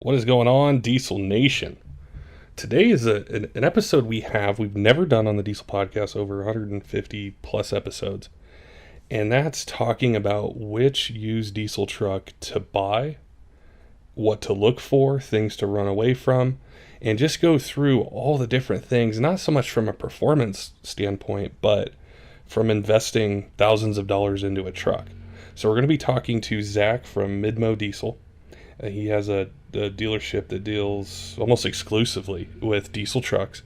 What is going on, Diesel Nation? Today is an episode we've never done on the Diesel Podcast, over 150 plus episodes. And that's talking about which used diesel truck to buy, what to look for, things to run away from, and just go through all the different things, not so much from a performance standpoint, but from investing thousands of dollars into a truck. So we're going to be talking to Zach from Midmo Diesel. He has a dealership that deals almost exclusively with diesel trucks.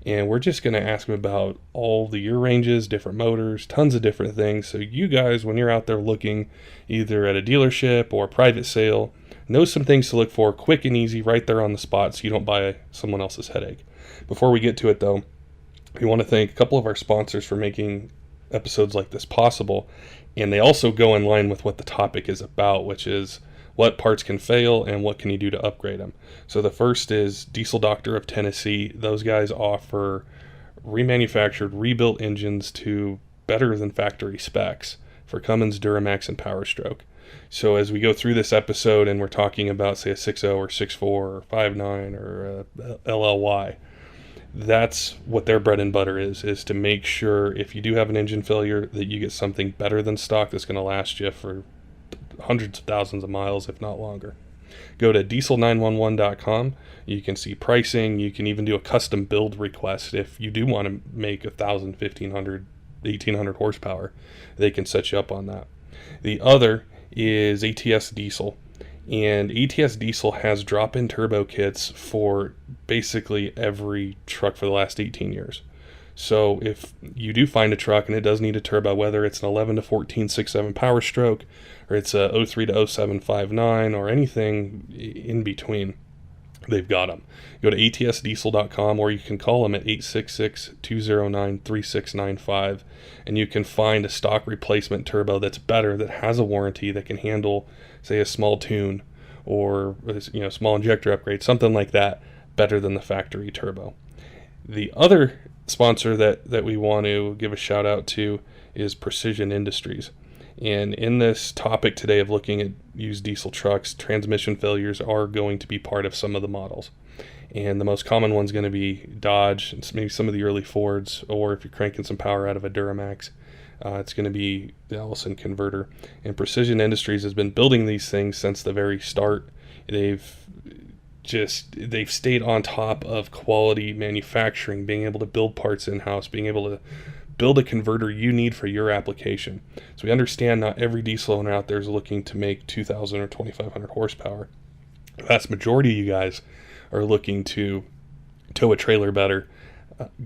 And we're just going to ask him about all the year ranges, different motors, tons of different things. So you guys, when you're out there looking either at a dealership or a private sale, know some things to look for, quick and easy, right there on the spot, so you don't buy someone else's headache. Before we get to it, though, we want to thank a couple of our sponsors for making episodes like this possible. And they also go in line with what the topic is about, which is what parts can fail and what can you do to upgrade them. So the first is Diesel Doctor of Tennessee. Those guys offer remanufactured, rebuilt engines to better than factory specs for Cummins, Duramax, and Power Stroke. So as we go through this episode and we're talking about, say, a 6.0 or 6.4 or 5.9 or a LLY, that's what their bread and butter is to make sure if you do have an engine failure that you get something better than stock that's going to last you for hundreds of thousands of miles, if not longer. Go to diesel911.com. You can see pricing. You can even do a custom build request if you do want to make 1,000, 1,500, 1,800 horsepower. They can set you up on that. The other is ATS Diesel. And ATS Diesel has drop-in turbo kits for basically every truck for the last 18 years. So if you do find a truck and it does need a turbo, whether it's an 11 to 14 6.7 Power Stroke, or it's a 03 to 07 5.9, or anything in between, they've got them. Go to atsdiesel.com, or you can call them at 866-209-3695, and you can find a stock replacement turbo that's better, that has a warranty, that can handle, say, a small tune or small injector upgrade, something like that, better than the factory turbo. The other sponsor that we want to give a shout out to is Precision Industries. And in this topic today of looking at used diesel trucks, transmission failures are going to be part of some of the models. And the most common one's going to be Dodge, maybe some of the early Fords, or if you're cranking some power out of a Duramax, it's going to be the Allison converter. And Precision Industries has been building these things since the very start. They've stayed on top of quality manufacturing, being able to build parts in-house, being able to build a converter you need for your application. So we understand not every diesel owner out there is looking to make 2,000 or 2,500 horsepower. The vast majority of you guys are looking to tow a trailer better,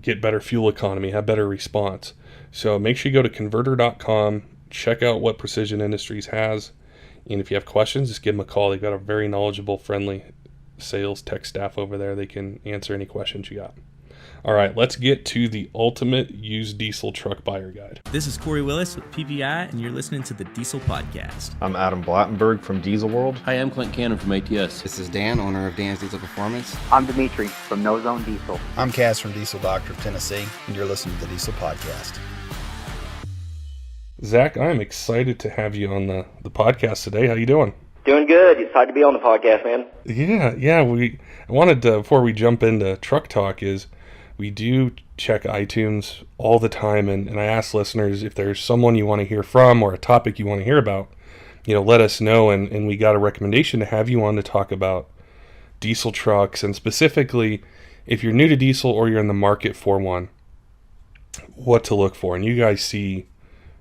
get better fuel economy, have better response. So make sure you go to converter.com, check out what Precision Industries has, and if you have questions, just give them a call. They've got a very knowledgeable, friendly sales tech staff over there. They can answer any questions you got. All right, let's get to the ultimate used diesel truck buyer guide. This is Corey Willis with PPI, and you're listening to the Diesel Podcast. I'm Adam Blattenberg from Diesel World. Hi, I'm Clint Cannon from ATS. This is Dan, owner of Dan's Diesel Performance. I'm Dimitri from No Zone Diesel. I'm Cass from Diesel Doctor of Tennessee, and you're listening to the Diesel Podcast. Zach, I'm excited to have you on the podcast today. How you doing? Doing good. Excited to be on the podcast, man. Yeah. I wanted to, before we jump into truck talk, is we do check iTunes all the time, and I ask listeners if there's someone you want to hear from or a topic you want to hear about, let us know, and we got a recommendation to have you on to talk about diesel trucks, and specifically, if you're new to diesel or you're in the market for one, what to look for. And you guys see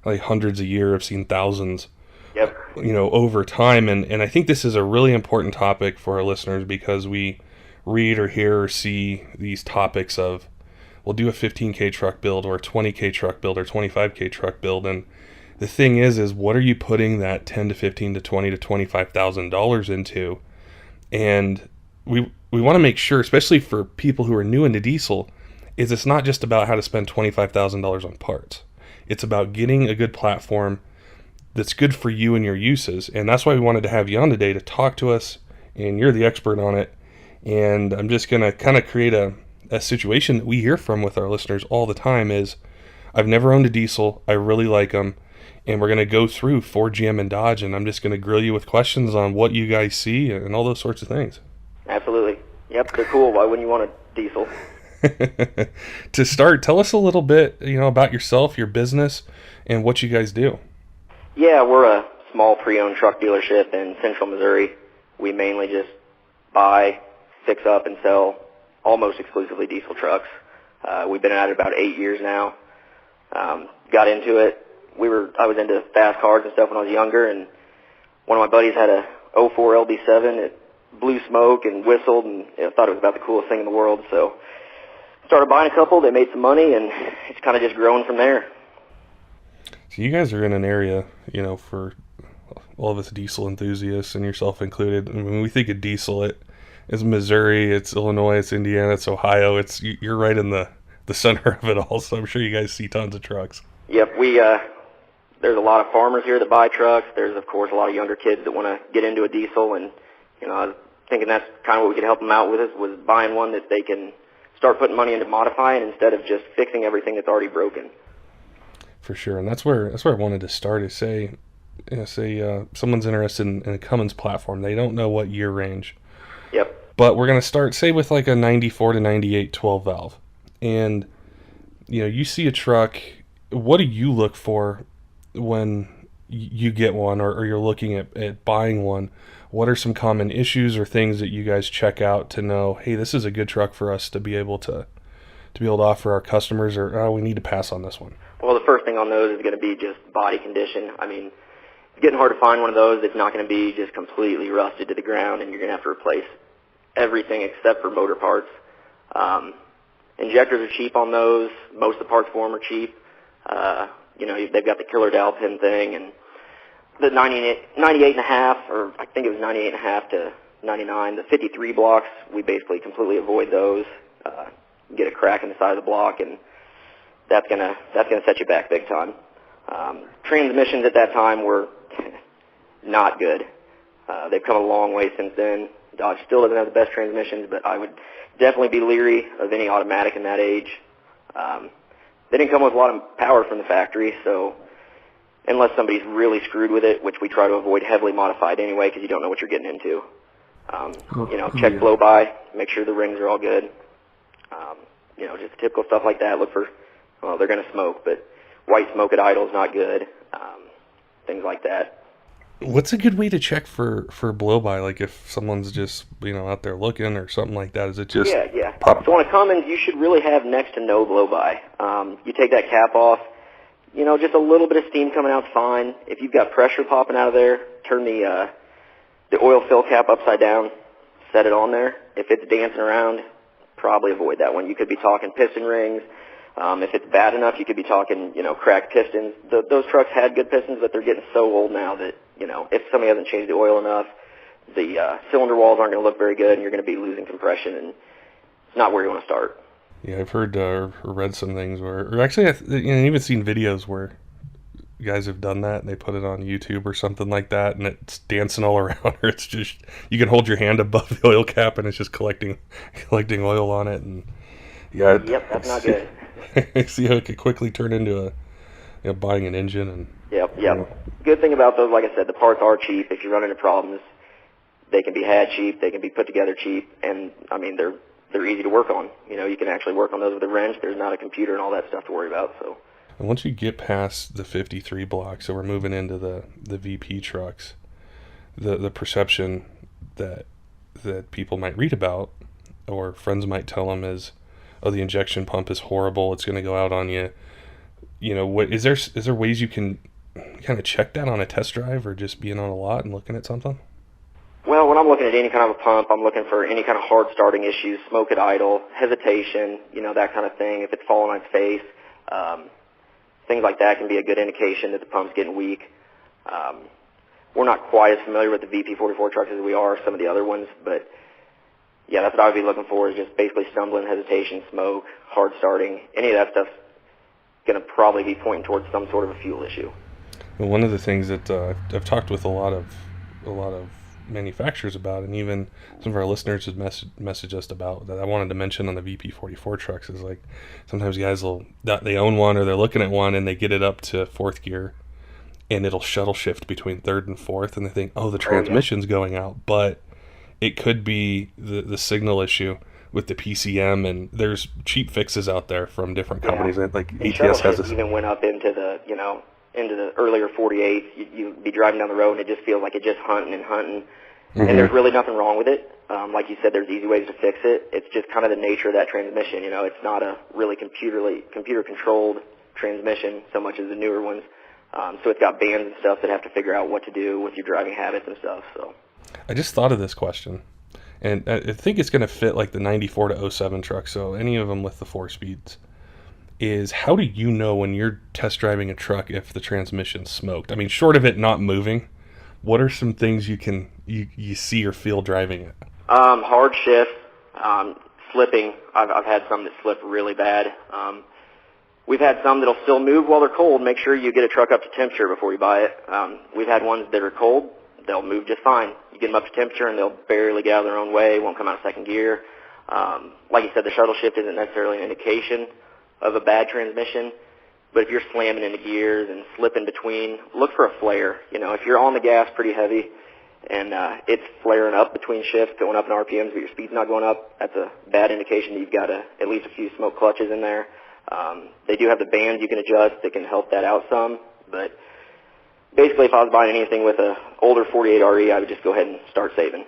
like hundreds a year. I've seen thousands. Yep. Over time, and I think this is a really important topic for our listeners, because we read or hear or see these topics of, we'll do a 15K truck build or a 20K truck build or 25K truck build, and the thing is what are you putting that $10 to $15 to $20 to $25,000 into? And we want to make sure, especially for people who are new into diesel, is it's not just about how to spend $25,000 on parts. It's about getting a good platform that's good for you and your uses. And that's why we wanted to have you on today to talk to us, and you're the expert on it. And I'm just going to kind of create a situation that we hear from with our listeners all the time is, I've never owned a diesel, I really like them, and we're going to go through Ford, GM, and Dodge, and I'm just going to grill you with questions on what you guys see and all those sorts of things. Absolutely. Yep, they're cool. Why wouldn't you want a diesel? To start, tell us a little bit, about yourself, your business, and what you guys do. Yeah, we're a small pre-owned truck dealership in central Missouri. We mainly just buy, fix up, and sell almost exclusively diesel trucks. We've been at it about 8 years now. Got into it. I was into fast cars and stuff when I was younger, and one of my buddies had a '04 LB7. It blew smoke and whistled, and I thought it was about the coolest thing in the world. So started buying a couple. They made some money, and it's kind of just grown from there. So you guys are in an area, for all of us diesel enthusiasts and yourself included. I mean, when we think of diesel, it's Missouri, it's Illinois, it's Indiana, it's Ohio. You're right in the center of it all. So I'm sure you guys see tons of trucks. Yep, there's a lot of farmers here that buy trucks. There's, of course, a lot of younger kids that want to get into a diesel, and I was thinking that's kind of what we could help them out with, was buying one that they can start putting money into modifying instead of just fixing everything that's already broken. For sure, and that's where I wanted to start. Is say someone's interested in a Cummins platform. They don't know what year range. Yep. But we're going to start, say, with like a 94 to 98 12 valve. And, you see a truck. What do you look for when you get one or you're looking at buying one? What are some common issues or things that you guys check out to know, hey, this is a good truck for us to be able to offer our customers, or we need to pass on this one? Well, the first thing on those is going to be just body condition. I mean, it's getting hard to find one of those that's not going to be just completely rusted to the ground, and you're going to have to replace everything except for motor parts. Injectors are cheap on those. Most of the parts for them are cheap. They've got the killer dowel pin thing, and the 98.5, or I think it was 98.5 to 99, the 53 blocks, we basically completely avoid those. Get a crack in the side of the block, and that's gonna set you back big time. Transmissions at that time were not good. They've come a long way since then. Dodge still doesn't have the best transmissions, but I would definitely be leery of any automatic in that age. They didn't come with a lot of power from the factory, so unless somebody's really screwed with it, which we try to avoid heavily modified anyway because you don't know what you're getting into. Check blow by, make sure the rings are all good. Just typical stuff like that. Look for, they're going to smoke, but white smoke at idle is not good. Things like that. What's a good way to check for blow-by? Like if someone's just, out there looking or something like that, is it just... Yeah. So on a Cummins, you should really have next to no blow-by. You take that cap off, just a little bit of steam coming out is fine. If you've got pressure popping out of there, turn the oil fill cap upside down, set it on there. If it's dancing around, probably avoid that one. You could be talking piston rings. If it's bad enough, you could be talking, cracked pistons. Those trucks had good pistons, but they're getting so old now that, if somebody hasn't changed the oil enough, the cylinder walls aren't going to look very good, and you're going to be losing compression, and it's not where you want to start. Yeah, I've heard or read some things or actually, I've even seen videos where guys have done that, and they put it on YouTube or something like that, and it's dancing all around, or it's just, you can hold your hand above the oil cap, and it's just collecting oil on it, and yeah. Yep, that's not good. See how it could quickly turn into buying an engine. And Yep. Good thing about those, like I said, the parts are cheap. If you run into problems, they can be had cheap, they can be put together cheap, and I mean they're easy to work on. You can actually work on those with a wrench. There's not a computer and all that stuff to worry about. So. And once you get past the 53 block, so we're moving into the VP trucks, the perception that people might read about or friends might tell them is, oh, the injection pump is horrible, it's going to go out on you. What is there ways you can kind of check that on a test drive or just being on a lot and looking at something? Well, when I'm looking at any kind of a pump, I'm looking for any kind of hard starting issues, smoke at idle, hesitation, that kind of thing. If it's falling on its face, things like that can be a good indication that the pump's getting weak. We're not quite as familiar with the VP44 trucks as we are some of the other ones, but yeah, that's what I would be looking for, is just basically stumbling, hesitation, smoke, hard starting. Any of that stuff's going to probably be pointing towards some sort of a fuel issue. Well, one of the things that I've talked with a lot of manufacturers about, and even some of our listeners have messaged us about, that I wanted to mention on the VP44 trucks, is like sometimes guys they own one or they're looking at one and they get it up to fourth gear and it'll shuttle shift between third and fourth, and they think, oh, the transmission's going out, but it could be the signal issue with the PCM, and there's cheap fixes out there from different companies. Yeah. Like The ATS has shuttle this. even went up into the earlier 48s. You'd be driving down the road and it just feels like it's just hunting and hunting. Mm-hmm. And there's really nothing wrong with it. Like you said, there's easy ways to fix it. It's just kind of the nature of that transmission. It's not a really computer-controlled transmission so much as the newer ones. So it's got bands and stuff that have to figure out what to do with your driving habits and stuff. So I just thought of this question, and I think it's going to fit like the 94 to 07 truck, so any of them with the 4 speeds, is how do you know when you're test driving a truck if the transmission's smoked? I mean, short of it not moving, what are some things you see or feel driving it? Hard shift, slipping. I've had some that slip really bad. We've had some that'll still move while they're cold. Make sure you get a truck up to temperature before you buy it. We've had ones that are cold. They'll move just fine. You get them up to temperature and they'll barely get out of their own way, won't come out of second gear. Like you said, the shuttle shift isn't necessarily an indication of a bad transmission, but if you're slamming into gears and slipping between, look for a flare. If you're on the gas pretty heavy and it's flaring up between shifts, going up in RPMs, but your speed's not going up, that's a bad indication that you've got at least a few smoke clutches in there. They do have the bands you can adjust that can help that out some, but basically if I was buying anything with an older 48RE, I would just go ahead and start saving.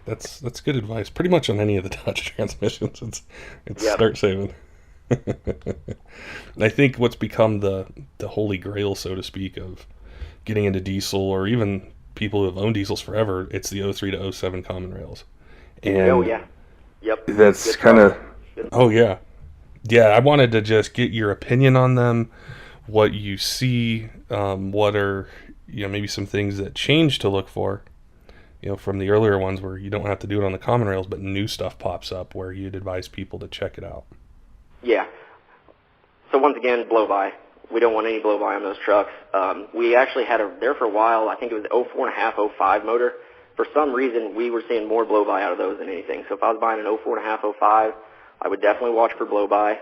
That's good advice. Pretty much on any of the Dodge transmissions, it's yep. Start saving. I think what's become the holy grail, so to speak, of getting into diesel, or even people who have owned diesels forever, it's the 03 to 07 common rails. And oh yeah, yep. That's kind of oh yeah. Yeah, I wanted to just get your opinion on them, what you see, what are maybe some things that change to look for, from the earlier ones where you don't have to do it on the common rails, but new stuff pops up where you'd advise people to check it out. Yeah. So once again, blow-by. We don't want any blow-by on those trucks. We actually had there for a while, I think it was the 04.5, 05 motor. For some reason, we were seeing more blow-by out of those than anything. So if I was buying an 04.5, 05, I would definitely watch for blow-by.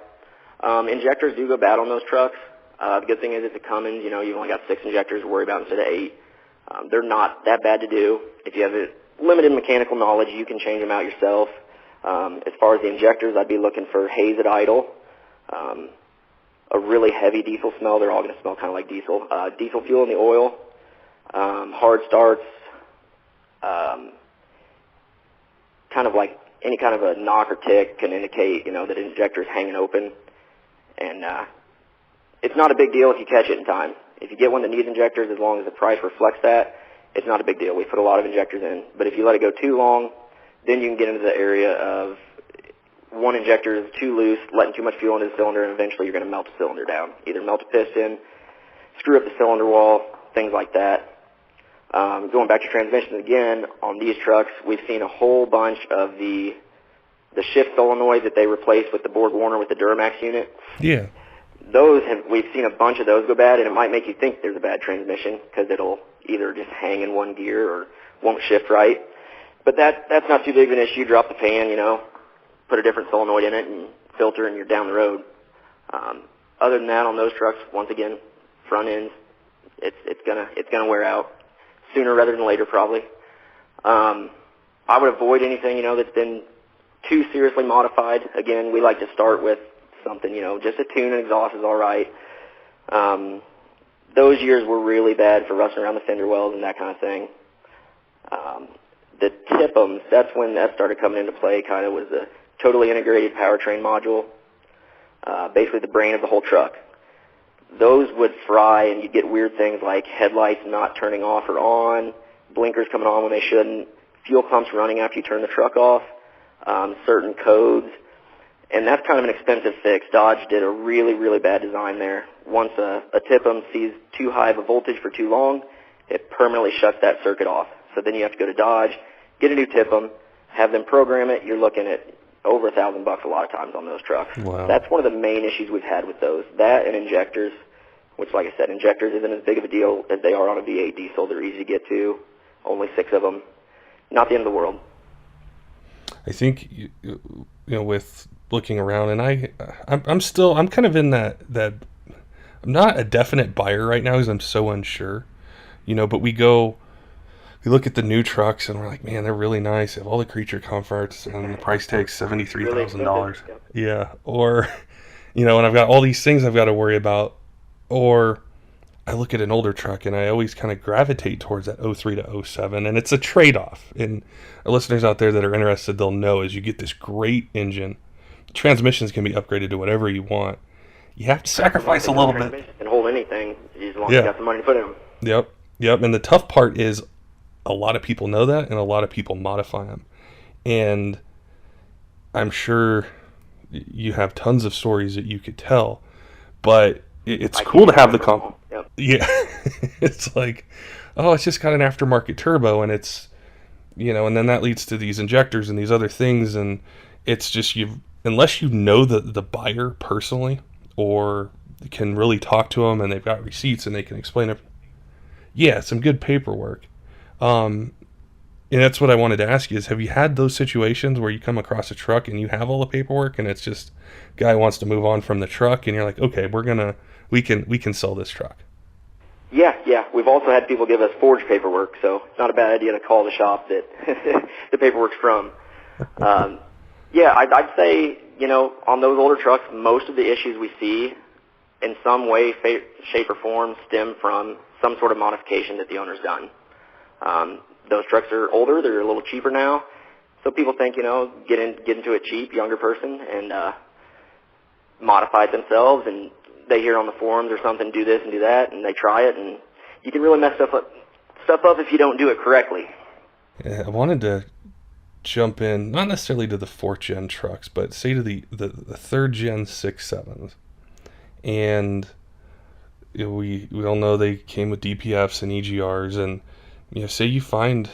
Injectors do go bad on those trucks. The good thing is it's a Cummins. You've only got 6 injectors to worry about instead of 8. They're not that bad to do. If you have a limited mechanical knowledge, you can change them out yourself. As far as the injectors, I'd be looking for haze at idle. A really heavy diesel smell. They're all going to smell kind of like diesel. Diesel fuel in the oil. Hard starts. Kind of like any kind of a knock or tick can indicate, that an injector's hanging open. And it's not a big deal if you catch it in time. If you get one that needs injectors, as long as the price reflects that, it's not a big deal. We put a lot of injectors in. But if you let it go too long, then you can get into the area of one injector is too loose, letting too much fuel into the cylinder, and eventually you're going to melt the cylinder down. Either melt a piston, screw up the cylinder wall, things like that. Going back to transmissions again, on these trucks, we've seen a whole bunch of the shift solenoid that they replaced with the Borg Warner with the Duramax unit. Yeah. We've seen a bunch of those go bad, and it might make you think there's a bad transmission because it'll either just hang in one gear or won't shift right. But that's not too big of an issue. Drop the pan, put a different solenoid in it and filter, and you're down the road. Other than that, on those trucks, once again, front ends, it's gonna wear out sooner rather than later, probably. I would avoid anything that's been too seriously modified. Again, we like to start with something, just a tune and exhaust is all right. Those years were really bad for rusting around the fender wells and that kind of thing. The TIPMs, that's when that started coming into play, kind of was a totally integrated powertrain module, basically the brain of the whole truck. Those would fry, and you'd get weird things like headlights not turning off or on, blinkers coming on when they shouldn't, fuel pumps running after you turn the truck off, certain codes, and that's kind of an expensive fix. Dodge did a really, really bad design there. Once a TIPM sees too high of a voltage for too long, it permanently shuts that circuit off. So then you have to go to Dodge, get a new TIPM, have them program it. You're looking at over $1,000 a lot of times on those trucks. Wow. That's one of the main issues we've had with those. That and injectors, which, like I said, injectors isn't as big of a deal as they are on a V8 diesel. They're easy to get to. Only 6 of them. Not the end of the world. I think with looking around, and I'm kind of in that I'm not a definite buyer right now because I'm so unsure, but we go we look at the new trucks and we're like, man, they're really nice. They have all the creature comforts, and the price tag's $73,000. Yeah. Or, and I've got all these things I've got to worry about. Or I look at an older truck and I always kind of gravitate towards that 03 to 07, and it's a trade-off. And our listeners out there that are interested, they'll know is you get this great engine. Transmissions can be upgraded to whatever you want. You have to sacrifice a little bit. You can hold anything as long as you got the money to put in them. Yep. And the tough part is a lot of people know that, and a lot of people modify them. And I'm sure you have tons of stories that you could tell, but it's cool to have the Yeah. It's like, oh, it's just got an aftermarket turbo, and it's, and then that leads to these injectors and these other things, and it's just unless you know the buyer personally, or can really talk to them and they've got receipts and they can explain it. Yeah, some good paperwork. And that's what I wanted to ask you is, have you had those situations where you come across a truck and you have all the paperwork and it's just guy wants to move on from the truck and you're like, okay, we can sell this truck? Yeah. We've also had people give us forged paperwork, so it's not a bad idea to call the shop that the paperwork's from. I'd say, on those older trucks, most of the issues we see in some way, shape, or form stem from some sort of modification that the owner's done. Those trucks are older, they're a little cheaper now, so people think, get into it cheap, younger person, and modify it themselves, and they hear on the forums or something, do this and do that, and they try it, and you can really mess stuff up if you don't do it correctly. Yeah, I wanted to jump in, not necessarily to the 4th gen trucks, but say to the 3rd gen 6.7s. And we all know they came with DPFs and EGRs, and say you find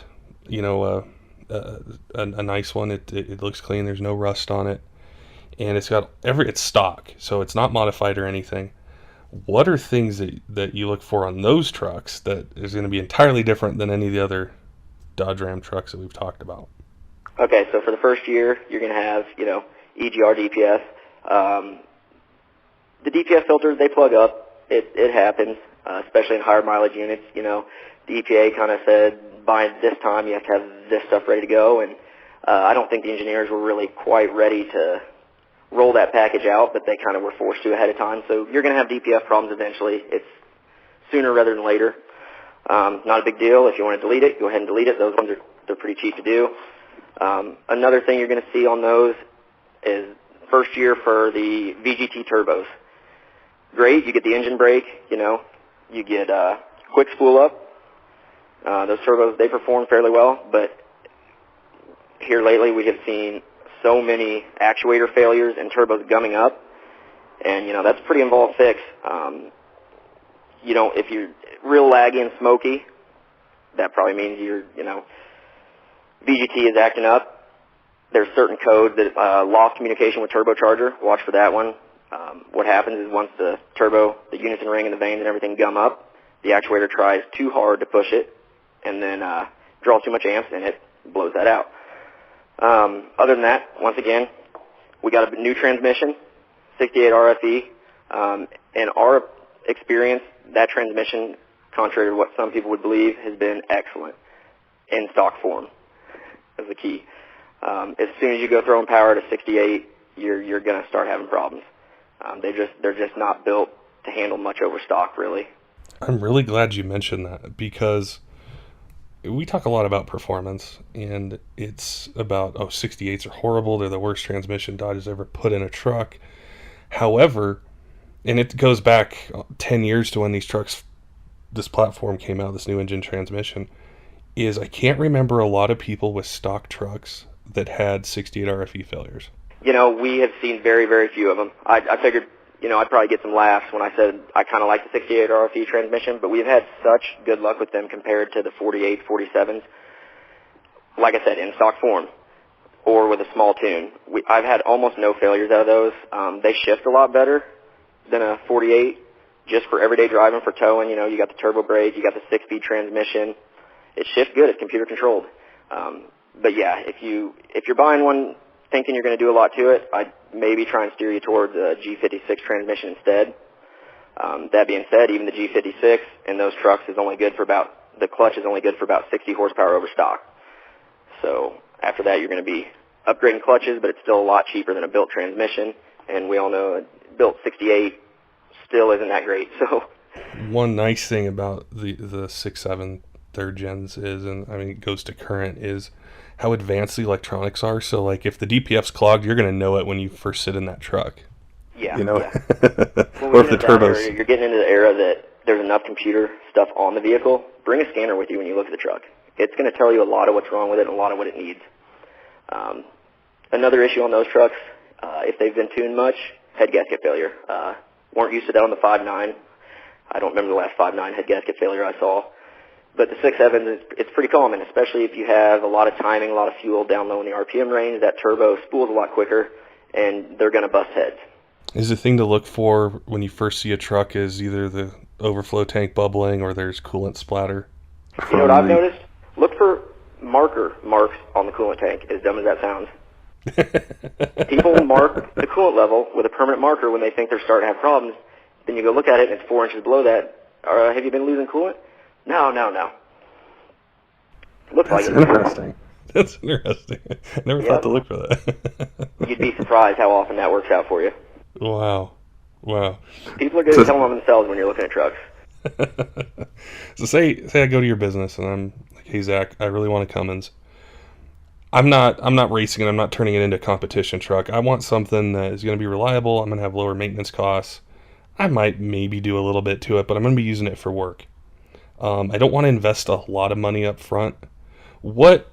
a nice one, it looks clean, there's no rust on it, and it's stock, so it's not modified or anything. What are things that you look for on those trucks that is going to be entirely different than any of the other Dodge Ram trucks that we've talked about? Okay, so for the first year, you're going to have, EGR, DPF. The DPF filters, they plug up. It happens, especially in higher mileage units. The EPA kind of said by this time you have to have this stuff ready to go, and I don't think the engineers were really quite ready to roll that package out, but they kind of were forced to ahead of time. So you're going to have DPF problems eventually. It's sooner rather than later. Not a big deal. If you want to delete it, go ahead and delete it. Those ones they're pretty cheap to do. Another thing you're going to see on those is first year for the VGT turbos. Great, you get the engine brake, you get quick spool up. Those turbos, they perform fairly well, but here lately we have seen so many actuator failures and turbos gumming up, and that's a pretty involved fix. If you're real laggy and smoky, that probably means VGT is acting up. There's certain codes that lost communication with turbocharger. Watch for that one. What happens is once the unison ring and the vanes and everything gum up, the actuator tries too hard to push it and then draws too much amps and it blows that out. Other than that, once again, we got a new transmission, 68 RFE. In our experience, that transmission, contrary to what some people would believe, has been excellent in stock form. That's the key. As soon as you go throwing power to 68, you're going to start having problems. They're just not built to handle much over stock, really. I'm really glad you mentioned that, because we talk a lot about performance, and it's about, 68s are horrible, they're the worst transmission Dodge has ever put in a truck. However, and it goes back 10 years to when this platform came out, this new engine transmission, is I can't remember a lot of people with stock trucks that had 68 RFE failures. We have seen very, very few of them. I figured, I'd probably get some laughs when I said I kind of like the 68 RFE transmission, but we've had such good luck with them compared to the 48, 47s. Like I said, in stock form or with a small tune. I've had almost no failures out of those. They shift a lot better than a 48 just for everyday driving, for towing. You got the turbo brake, you got the 6-speed transmission. It shifts good. It's computer controlled. But yeah, if you're buying one thinking you're going to do a lot to it, I'd maybe try and steer you towards a G56 transmission instead. That being said, even the G56 in those trucks is only good for about the clutch is only good for about 60 horsepower over stock. So after that, you're going to be upgrading clutches, but it's still a lot cheaper than a built transmission. And we all know a built 68 still isn't that great. So one nice thing about the 6.7 third gens is, and I mean it goes to current, is how advanced the electronics are. So like if the DPF's clogged, you're going to know it when you first sit in that truck. yeah, You know, yeah. or if the turbos. You're getting into the era that there's enough computer stuff on the vehicle. Bring a scanner with you when you look at the truck. It's going to tell you a lot of what's wrong with it and a lot of what it needs. Another issue on those trucks, if they've been tuned much, head gasket failure. Weren't used to that on the 5.9. I don't remember the last 5.9 head gasket failure I saw. But the 6.7, it's pretty common, especially if you have a lot of timing, a lot of fuel down low in the RPM range. That turbo spools a lot quicker, and they're going to bust heads. Is the thing to look for when you first see a truck is either the overflow tank bubbling or there's coolant splatter? You know what I've noticed? Look for marks on the coolant tank, as dumb as that sounds. People mark the coolant level with a permanent marker when they think they're starting to have problems. Then you go look at it, and it's 4 inches below that. Have you been losing coolant? No. Looks like it. Interesting. That's interesting. I never thought to look for that. You'd be surprised how often that works out for you. Wow. People are good at telling on themselves when you're looking at trucks. So say I go to your business and I'm like, hey Zach, I really want a Cummins. I'm not racing it. I'm not turning it into a competition truck. I want something that is going to be reliable. I'm going to have lower maintenance costs. I might maybe do a little bit to it, but I'm going to be using it for work. I don't want to invest a lot of money up front. What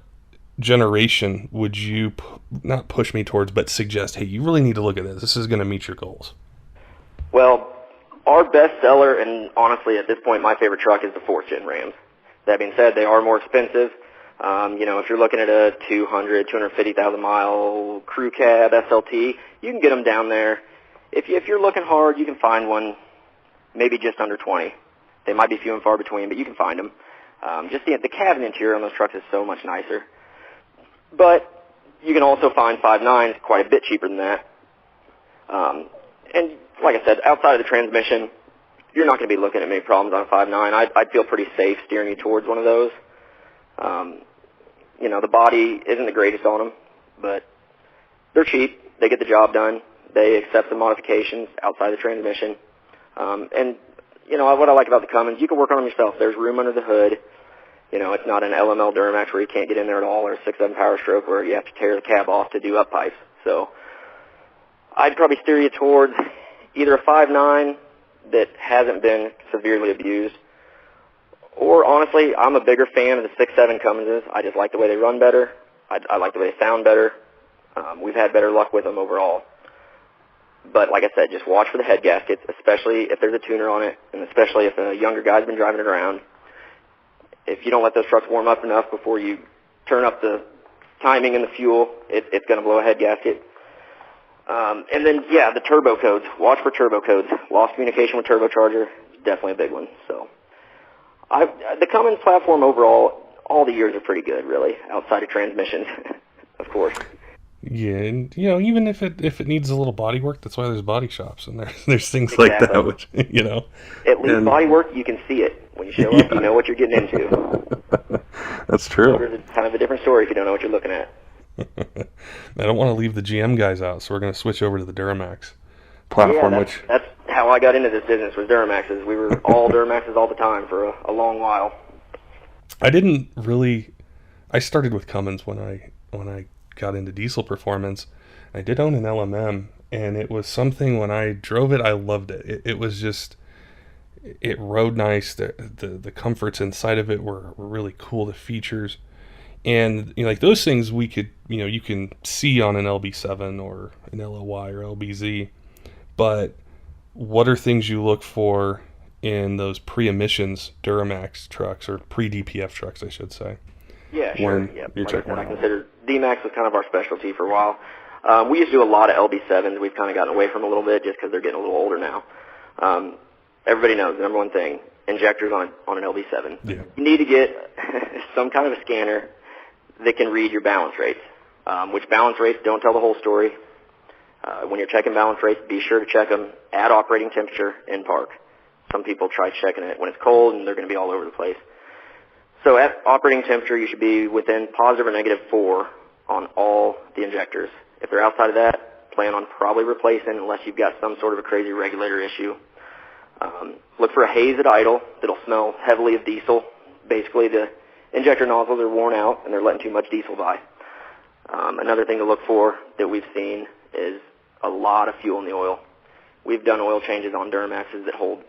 generation would you not push me towards, but suggest, hey, you really need to look at this. This is going to meet your goals. Well, our best seller, and honestly at this point my favorite truck, is the 4th gen Rams. That being said, they are more expensive. If you're looking at a 250,000 mile crew cab SLT, you can get them down there. If you're looking hard, you can find one maybe just under 20. They might be few and far between, but you can find them. Just the cabin interior on those trucks is so much nicer. But you can also find 5.9s quite a bit cheaper than that. And like I said, outside of the transmission, you're not going to be looking at many problems on a 5.9. I'd feel pretty safe steering you towards one of those. The body isn't the greatest on them, but they're cheap. They get the job done. They accept the modifications outside the transmission. What I like about the Cummins, you can work on them yourself. There's room under the hood. It's not an LML Duramax where you can't get in there at all, or a 6.7 Power Stroke where you have to tear the cab off to do up pipes. So I'd probably steer you towards either a 5.9 that hasn't been severely abused, or honestly, I'm a bigger fan of the 6.7 Cumminses. I just like the way they run better. I like the way they sound better. We've had better luck with them overall. But like I said, just watch for the head gaskets, especially if there's a tuner on it, and especially if a younger guy's been driving it around. If you don't let those trucks warm up enough before you turn up the timing and the fuel, it's going to blow a head gasket. And then, the turbo codes. Watch for turbo codes. Lost communication with turbocharger is definitely a big one. So the Cummins platform overall, all the years are pretty good, really, outside of transmissions, of course. Yeah, and even if it needs a little body work, that's why there's body shops and there's things like that, which At least body work, you can see it when you show up. You know what you're getting into. That's true. It's kind of a different story if you don't know what you're looking at. I don't want to leave the GM guys out, so we're going to switch over to the Duramax platform. That's how I got into this business, was Duramaxes. We were all Duramaxes all the time for a long while. I started with Cummins when I got into diesel performance. I did own an LMM, and it was something, when I drove it, I loved it. It was just, it rode nice. The comforts inside of it were really cool, the features. And like those things we could, you can see on an LB7 or an LOY or LBZ. But what are things you look for in those pre-emissions Duramax trucks, or pre-DPF trucks, I should say? Yeah, sure. I consider DMAX was kind of our specialty for a while. We used to do a lot of LB7s. We've kind of gotten away from them a little bit just because they're getting a little older now. Everybody knows the number one thing, injectors on an LB7. Yeah. You need to get some kind of a scanner that can read your balance rates, which balance rates don't tell the whole story. When you're checking balance rates, be sure to check them at operating temperature in park. Some people try checking it when it's cold, and they're going to be all over the place. So at operating temperature, you should be within positive or negative 4 on all the injectors. If they're outside of that, plan on probably replacing unless you've got some sort of a crazy regulator issue. Look for a haze at idle that'll smell heavily of diesel. Basically, the injector nozzles are worn out and they're letting too much diesel by. Another thing to look for that we've seen is a lot of fuel in the oil. We've done oil changes on Duramaxes that hold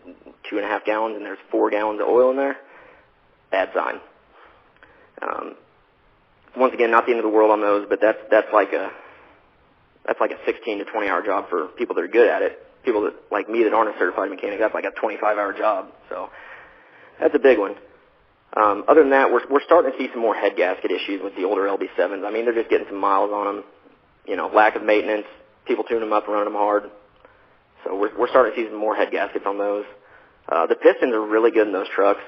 2.5 gallons and there's 4 gallons of oil in there. Bad sign. Once again, not the end of the world on those, but that's like a 16 to 20 hour job for people that are good at it. People that, like me, that aren't a certified mechanic, that's like a 25-hour job. So that's a big one. Other than that, we're starting to see some more head gasket issues with the older LB7s. I mean, they're just getting some miles on them. You know, lack of maintenance, people tuning them up and running them hard. So we're starting to see some more head gaskets on those. The pistons are really good in those trucks.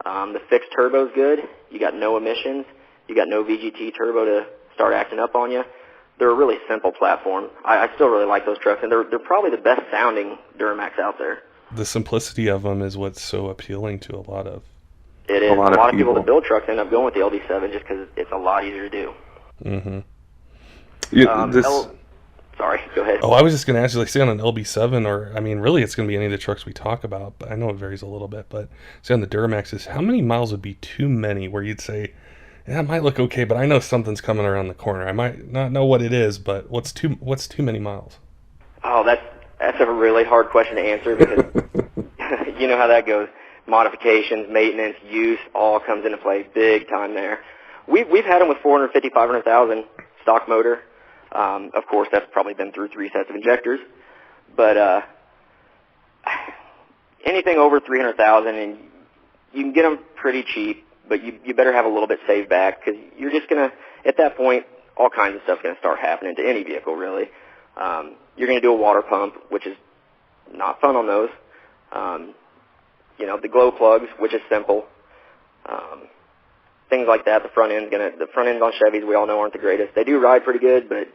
The fixed turbo's good. You got no emissions. You got no VGT turbo to start acting up on you. They're a really simple platform. I still really like those trucks, and they're probably the best sounding Duramax out there. The simplicity of them is what's so appealing to a lot of. It is. A lot of people that build trucks end up going with the LB7 just because it's a lot easier to do. Mm-hmm. Sorry, go ahead. Oh, I was just going to ask you, like, say on an LB7, or, I mean, really it's going to be any of the trucks we talk about, but I know it varies a little bit, but say on the Duramaxes, how many miles would be too many where you'd say, yeah, it might look okay, but I know something's coming around the corner. I might not know what it is, but what's too many miles? Oh, that's a really hard question to answer because you know how that goes. Modifications, maintenance, use, all comes into play big time there. We've had them with 450, 500,000 stock motor. Of course, that's probably been through 3 sets of injectors. But anything over 300,000, and you can get them pretty cheap, but you better have a little bit saved back because you're just going to, at that point, all kinds of stuff's going to start happening to any vehicle, really. You're going to do a water pump, which is not fun on those. You know, the glow plugs, which is simple. Things like that. The front ends on Chevys, we all know, aren't the greatest. They do ride pretty good, but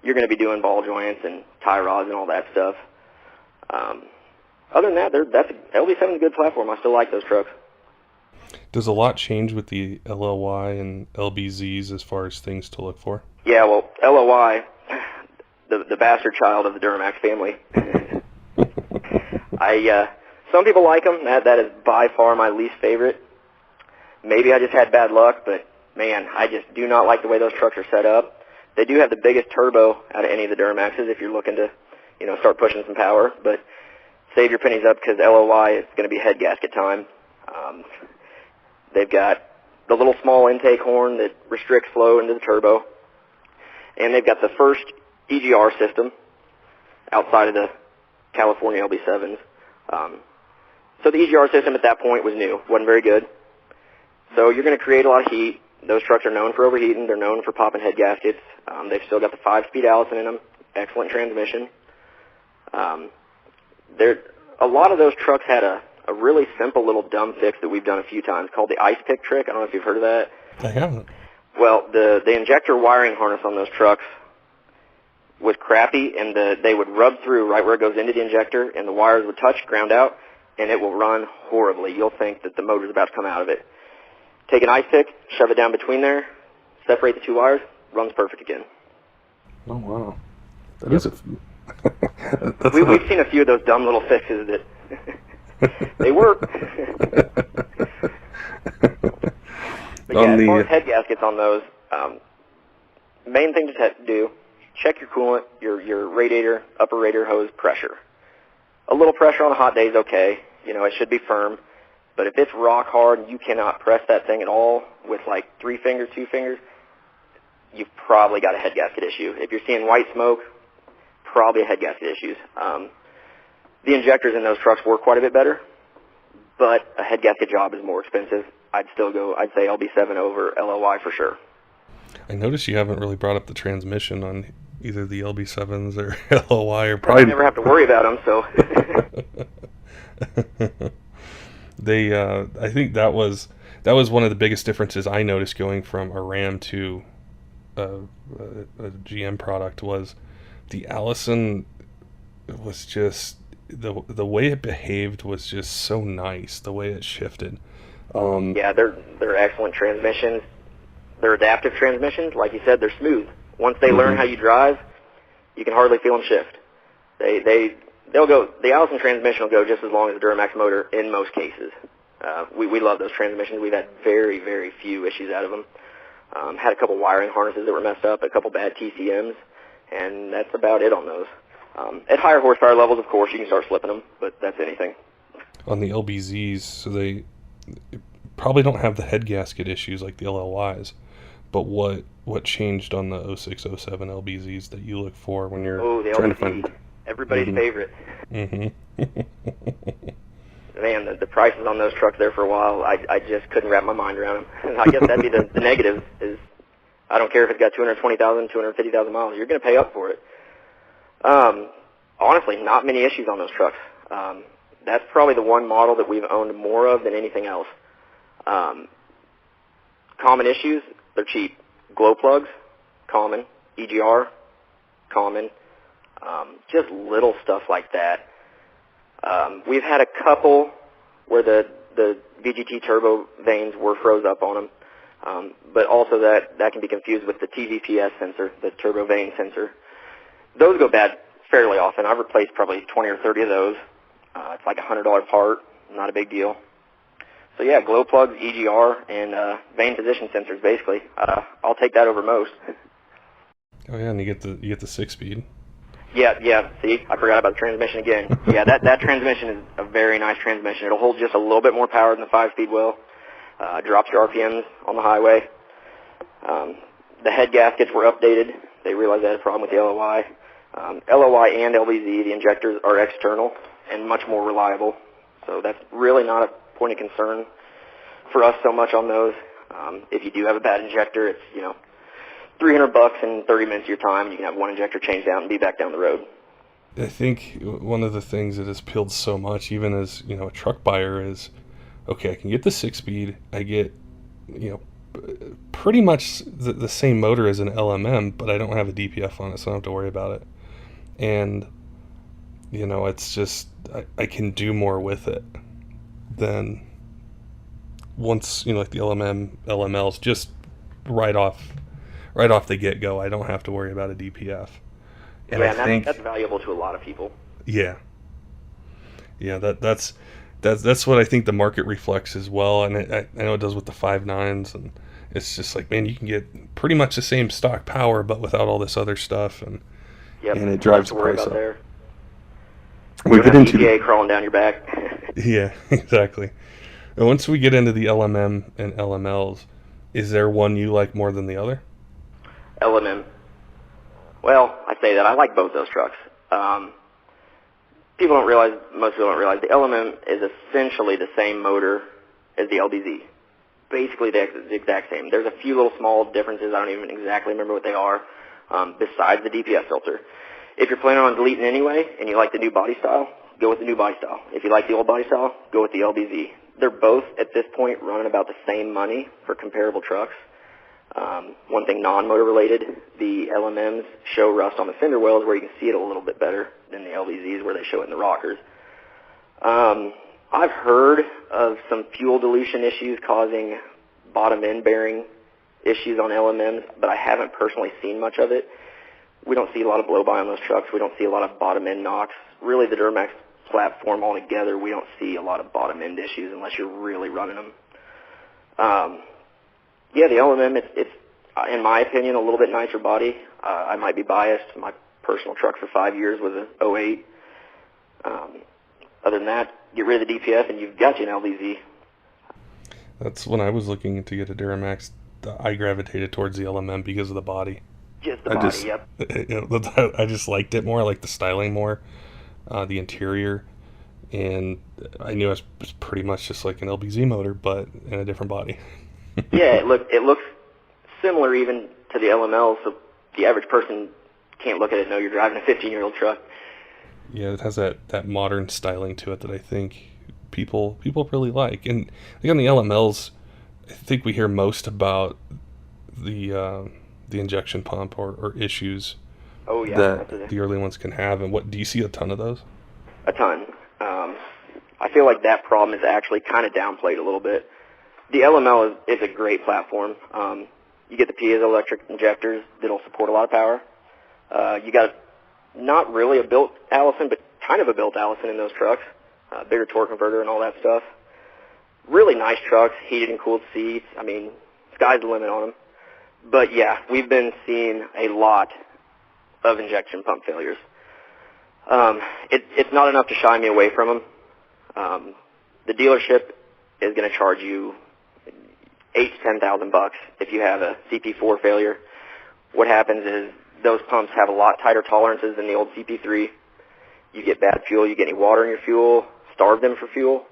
you're going to be doing ball joints and tie rods and all that stuff. Other than that, LB7 is a good platform. I still like those trucks. Does a lot change with the LLY and LBZs as far as things to look for? Yeah, well, LLY, the bastard child of the Duramax family. Some people like them. That is by far my least favorite. Maybe I just had bad luck, but man, I just do not like the way those trucks are set up. They do have the biggest turbo out of any of the Duramaxes if you're looking to, start pushing some power. But save your pennies up because LOY is going to be head gasket time. They've got the little small intake horn that restricts flow into the turbo, and they've got the first EGR system outside of the California LB7s. So the EGR system at that point was new, wasn't very good. So you're going to create a lot of heat. Those trucks are known for overheating. They're known for popping head gaskets. They've still got the 5-speed Allison in them. Excellent transmission. A lot of those trucks had a really simple little dumb fix that we've done a few times called the ice pick trick. I don't know if you've heard of that. I haven't. Well, the injector wiring harness on those trucks was crappy, and they would rub through right where it goes into the injector, and the wires would touch, ground out, and it will run horribly. You'll think that the motor's about to come out of it. Take an ice pick, shove it down between there, separate the two wires, runs perfect again. Oh, wow. That is We've seen a few of those dumb little fixes that they work. But yeah, as far as head gaskets on those, main thing to do, check your coolant, your radiator, upper radiator hose pressure. A little pressure on a hot day is okay. It should be firm. But if it's rock hard and you cannot press that thing at all with like 3 fingers, 2 fingers, you've probably got a head gasket issue. If you're seeing white smoke, probably a head gasket issue. The injectors in those trucks work quite a bit better, but a head gasket job is more expensive. I'd say LB7 over LLY for sure. I noticed you haven't really brought up the transmission on either the LB7s or LLY, or probably I never have to worry about them, so. I think that was one of the biggest differences I noticed going from a Ram to a GM product was the Allison was just the way it behaved was just so nice, the way it shifted. Yeah, they're excellent transmissions. They're adaptive transmissions. Like you said, they're smooth. Once they learn how you drive, you can hardly feel them shift. They'll go. The Allison transmission will go just as long as the Duramax motor in most cases. We love those transmissions. We've had very, very few issues out of them. Had a couple wiring harnesses that were messed up, a couple bad TCMs, and that's about it on those. At higher horsepower levels, of course, you can start slipping them, but that's anything. On the LBZs, so they probably don't have the head gasket issues like the LLYs, but what changed on the 06, 07 LBZs that you look for when you're trying to find... Everybody's favorite. Mm-hmm. Man, the prices on those trucks there for a while, I just couldn't wrap my mind around them. I guess that'd be the negative, is I don't care if it's got 220,000, 250,000 miles, you're going to pay up for it. Honestly, not many issues on those trucks. That's probably the one model that we've owned more of than anything else. Common issues, they're cheap. Glow plugs, common. EGR, common. Just little stuff like that. We've had a couple where the VGT turbo vanes were froze up on them, but also that can be confused with the TVPS sensor, the turbo vane sensor. Those go bad fairly often. I've replaced probably 20 or 30 of those. It's like a $100 part, not a big deal. So yeah, glow plugs, EGR, and vane position sensors basically. I'll take that over most. Oh yeah, and you get the 6-speed. Yeah. See, I forgot about the transmission again. Yeah, that transmission is a very nice transmission. It'll hold just a little bit more power than the 5-speed will. Drops your RPMs on the highway. The head gaskets were updated. They realized they had a problem with the LOI. LOI and LBZ, the injectors are external and much more reliable. So that's really not a point of concern for us so much on those. If you do have a bad injector, it's, $300 in 30 minutes of your time. You can have one injector changed out and be back down the road. I think one of the things that has appealed so much, even as a truck buyer, is okay. I can get the 6-speed. I get pretty much the same motor as an LMM, but I don't have a DPF on it, so I don't have to worry about it. And it's just I can do more with it than once like the LMLs just right off the get-go. I don't have to worry about a DPF. And I think that's valuable to a lot of people. Yeah, that's what I think the market reflects as well, and I know it does with the 5.9s, and it's just like, man, you can get pretty much the same stock power, but without all this other stuff, and it drives the price up. We get into EPA crawling down your back. Yeah, exactly. And once we get into the LMM and LMLs, is there one you like more than the other? LMM. Well, I say that. I like both those trucks. Most people don't realize the LMM is essentially the same motor as the LBZ. Basically the exact same. There's a few little small differences. I don't even exactly remember what they are, besides the DPF filter. If you're planning on deleting anyway and you like the new body style, go with the new body style. If you like the old body style, go with the LBZ. They're both, at this point, running about the same money for comparable trucks. One thing non-motor related, the LMMs show rust on the fender wells where you can see it a little bit better than the LBZs where they show it in the rockers. I've heard of some fuel dilution issues causing bottom end bearing issues on LMMs, but I haven't personally seen much of it. We don't see a lot of blow-by on those trucks. We don't see a lot of bottom end knocks. Really, the Duramax platform altogether, we don't see a lot of bottom end issues unless you're really running them. Yeah, the LMM, it's in my opinion, a little bit nicer body. I might be biased. My personal truck for 5 years was a 08. Other than that, get rid of the DPF and you've got you an LBZ. That's when I was looking to get a Duramax. I gravitated towards the LMM because of the body. Just the body, yep. I just liked it more. I liked the styling more, the interior, and I knew it was pretty much just like an LBZ motor, but in a different body. Yeah, it looks similar even to the LML, so the average person can't look at it and know you're driving a 15-year-old truck. Yeah, it has that modern styling to it that I think people really like. And like on the LMLs, I think we hear most about the injection pump or issues that the early ones can have. And do you see a ton of those? A ton. I feel like that problem is actually kind of downplayed a little bit. The LML is a great platform. You get the piezoelectric injectors that'll support a lot of power. You got not really a built Allison, but kind of a built Allison in those trucks. Bigger torque converter and all that stuff. Really nice trucks, heated and cooled seats. I mean, sky's the limit on them. But yeah, we've been seeing a lot of injection pump failures. It's not enough to shy me away from them. The dealership is going to charge you $8,000 to $10,000 if you have a CP4 failure. What happens is those pumps have a lot tighter tolerances than the old CP3. You get bad fuel, you get any water in your fuel, starve them for fuel,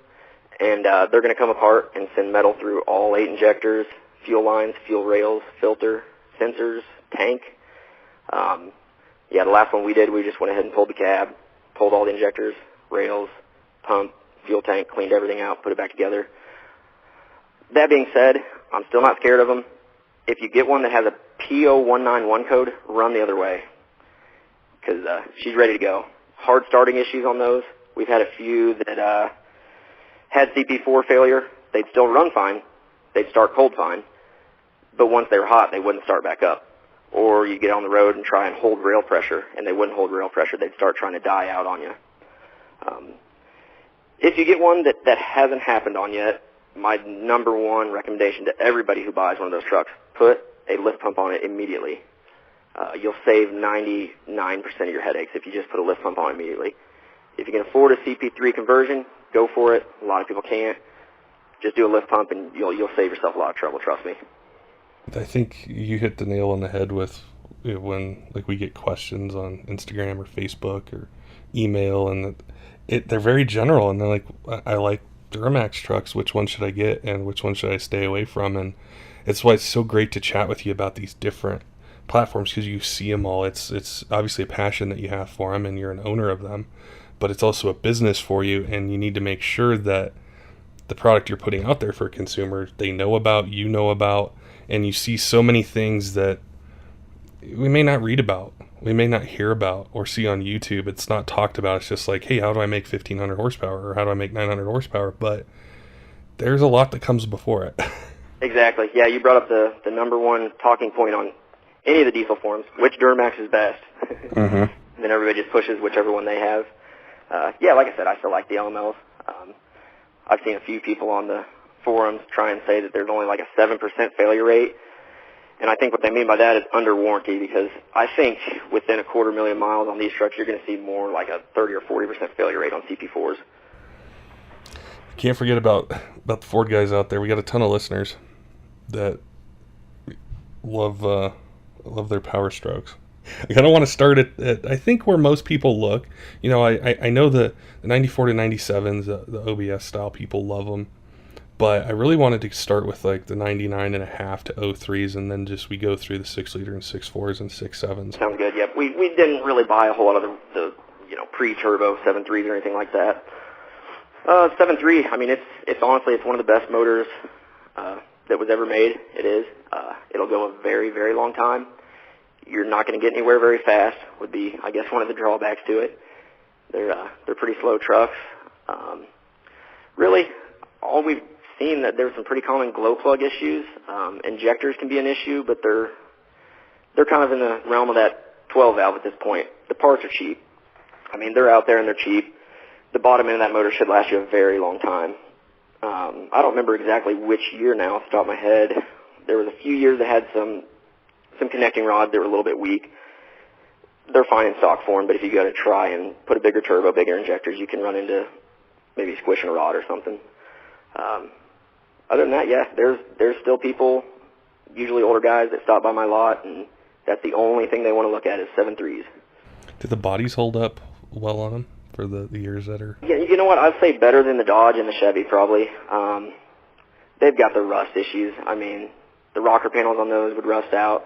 and they're going to come apart and send metal through all 8 injectors, fuel lines, fuel rails, filter, sensors, tank. Yeah, the last one we did, we just went ahead and pulled the cab, pulled all the injectors, rails, pump, fuel tank, cleaned everything out, put it back together. That being said, I'm still not scared of them. If you get one that has a P0191 code, run the other way, because she's ready to go. Hard starting issues on those. We've had a few that had CP4 failure. They'd still run fine. They'd start cold fine. But once they were hot, they wouldn't start back up. Or you get on the road and try and hold rail pressure, and they wouldn't hold rail pressure. They'd start trying to die out on you. If you get one that hasn't happened on yet, my number one recommendation to everybody who buys one of those trucks, put a lift pump on it immediately. You'll save 99% of your headaches if you just put a lift pump on it immediately. If you can afford a CP3 conversion, go for it. A lot of people can't. Just do a lift pump and you'll save yourself a lot of trouble, trust me. I think you hit the nail on the head with when we get questions on Instagram or Facebook or email, and they're very general, and they're like, I like Duramax trucks, which one should I get and which one should I stay away from? And it's why it's so great to chat with you about these different platforms, because you see them all. It's obviously a passion that you have for them and you're an owner of them, but it's also a business for you, and you need to make sure that the product you're putting out there for consumers, they know about, you know about, and you see so many things that we may not read about, we may not hear about or see on YouTube. It's not talked about. It's just like, hey, how do I make 1,500 horsepower, or how do I make 900 horsepower? But there's a lot that comes before it. Exactly. Yeah, you brought up the number one talking point on any of the diesel forums, which Duramax is best. Mm-hmm. And then everybody just pushes whichever one they have. Yeah, like I said, I still like the LMLs. I've seen a few people on the forums try and say that there's only like a 7% failure rate. And I think what they mean by that is under warranty, because I think within 250,000 miles on these trucks, you're going to see more like a 30 or 40% failure rate on CP4s. Can't forget about the Ford guys out there. We got a ton of listeners that love their Power Strokes. I kind of want to start at I think where most people look. You know, I know the 94 to 97s, the OBS style, people love them. But I really wanted to start with like the 99.5 to 03s, and then just we go through the 6-liter and 6.4s and 6.7s. Sounds good. Yep. We didn't really buy a whole lot of the pre-turbo 7.3s or anything like that. 7.3. I mean, it's honestly one of the best motors that was ever made. It is. It'll go a very, very long time. You're not going to get anywhere very fast. Would be, I guess, one of the drawbacks to it. They're pretty slow trucks. Really, all we've seen that there's some pretty common glow plug issues. Injectors can be an issue, but they're kind of in the realm of that 12 valve at this point. The parts are cheap. I mean, they're out there and they're cheap. The bottom end of that motor should last you a very long time. I don't remember exactly which year now off the top of my head. There was a few years that had some connecting rods that were a little bit weak. They're fine in stock form, but if you go to try and put a bigger turbo, bigger injectors, you can run into maybe squishing a rod or something. Other than that, yeah, there's still people, usually older guys, that stop by my lot, and that's the only thing they want to look at is 7.3s. Do the bodies hold up well on them for the years that are? Yeah, you know what? I'd say better than the Dodge and the Chevy, probably. They've got the rust issues. I mean, the rocker panels on those would rust out.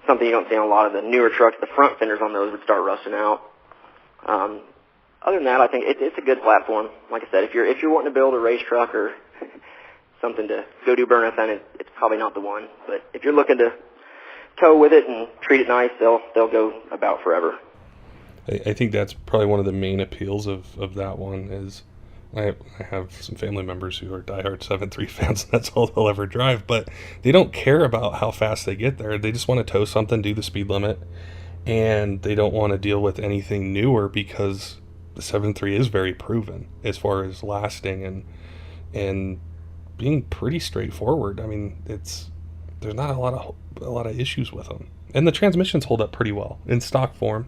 Something you don't see on a lot of the newer trucks. The front fenders on those would start rusting out. Other than that, I think it's a good platform. Like I said, if you're wanting to build a race truck or something to go do burnout on, it's probably not the one. But if you're looking to tow with it and treat it nice, they'll go about forever. I think that's probably one of the main appeals of that one is I have some family members who are diehard 7.3 fans, and that's all they'll ever drive. But they don't care about how fast they get there. They just want to tow something, do the speed limit, and they don't want to deal with anything newer because the 7.3 is very proven as far as lasting and being pretty straightforward. I mean, there's not a lot of issues with them, and the transmissions hold up pretty well in stock form.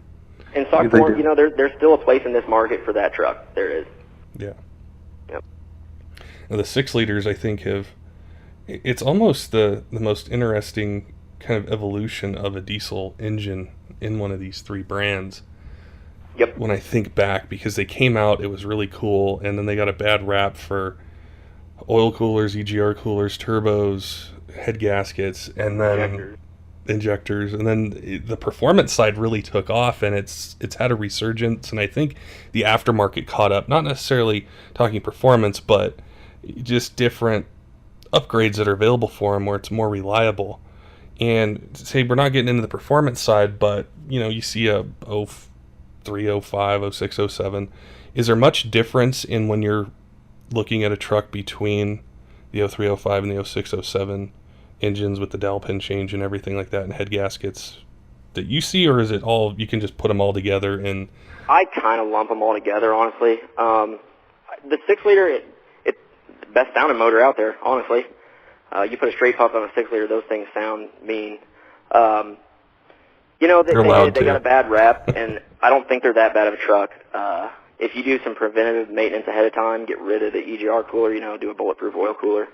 In stock form, you know, there's still a place in this market for that truck. There is. Yeah. Yep. Now the 6-liters, I think, it's almost the most interesting kind of evolution of a diesel engine in one of these three brands. Yep. When I think back, because they came out, it was really cool, and then they got a bad rap for oil coolers, EGR coolers, turbos, head gaskets, and then injectors, and then the performance side really took off, and it's had a resurgence, and I think the aftermarket caught up, not necessarily talking performance, but just different upgrades that are available for them where it's more reliable. And say we're not getting into the performance side, but you know, you see a 03, 05, 06, 07. Is there much difference in when you're looking at a truck between the 03, 05 and the 06, 07 engines with the dowel pin change and everything like that and head gaskets that you see, or is it all, you can just put them all together? And I kind of lump them all together, honestly. The 6-liter, it's the best sounding motor out there, honestly. You put a straight puff on a 6-liter, those things sound mean. You know, they got a bad rap, and I don't think they're that bad of a truck. If you do some preventative maintenance ahead of time, get rid of the EGR cooler, you know, do a bulletproof oil cooler,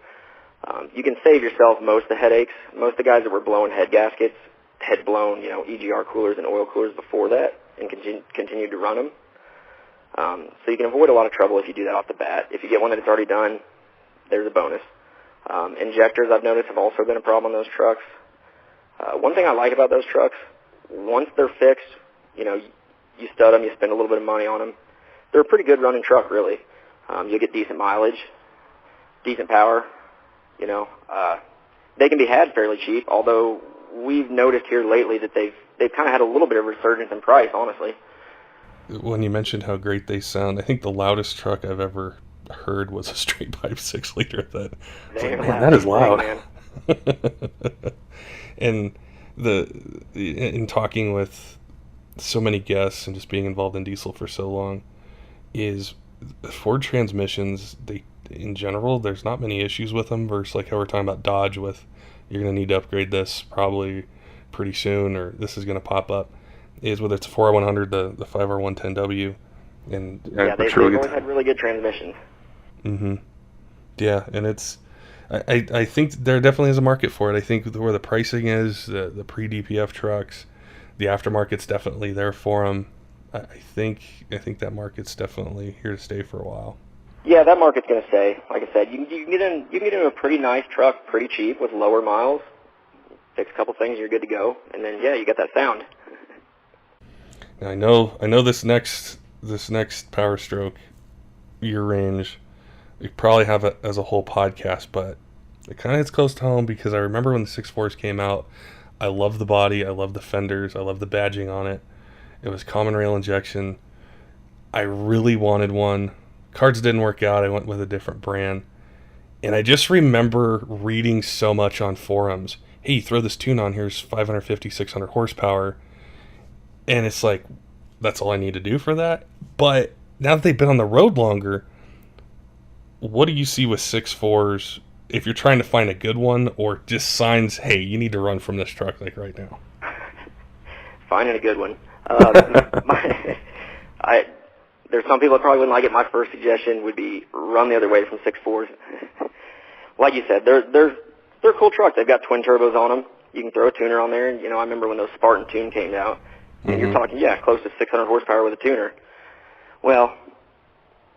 you can save yourself most of the headaches. Most of the guys that were blowing head gaskets had blown, you know, EGR coolers and oil coolers before that and continued to run them. So you can avoid a lot of trouble if you do that off the bat. If you get one that's already done, there's a bonus. Injectors, I've noticed, have also been a problem on those trucks. One thing I like about those trucks, once they're fixed, you know, you stud them, you spend a little bit of money on them. They're a pretty good running truck, really. You get decent mileage, decent power. You know, they can be had fairly cheap, although we've noticed here lately that they've kind of had a little bit of resurgence in price, honestly. When you mentioned how great they sound, I think the loudest truck I've ever heard was a straight pipe 6-liter. That is loud. Man. And in talking with so many guests and just being involved in diesel for so long, is Ford transmissions, they, in general, there's not many issues with them versus like how we're talking about Dodge with, you're going to need to upgrade this probably pretty soon, or this is going to pop up, is whether it's a 4R100, the 5R110W. And yeah, they've always had really good transmissions. Mm-hmm. Yeah, and it's, I think there definitely is a market for it. I think where the pricing is, the pre-DPF trucks, the aftermarket's definitely there for them. I think that market's definitely here to stay for a while. Yeah, that market's going to stay. Like I said, you can get in a pretty nice truck pretty cheap with lower miles. Fix a couple things, you're good to go, and then yeah, you get that sound. Now, I know this next Power Stroke year range, we probably have it as a whole podcast, but it kind of hits close to home because I remember when the 6.4s came out. I love the body, I love the fenders, I love the badging on it. It was common rail injection. I really wanted one. Cards didn't work out. I went with a different brand. And I just remember reading so much on forums. Hey, you throw this tune on, here's 550, 600 horsepower. And it's like, that's all I need to do for that? But now that they've been on the road longer, what do you see with 6.4s if you're trying to find a good one, or just signs, hey, you need to run from this truck like right now? Finding a good one. There's some people that probably wouldn't like it. My first suggestion would be run the other way from 6.4s. Like you said, they're cool trucks. They've got twin turbos on them. You can throw a tuner on there. And, you know, I remember when those Spartan Tune came out, and you're talking, close to 600 horsepower with a tuner. Well,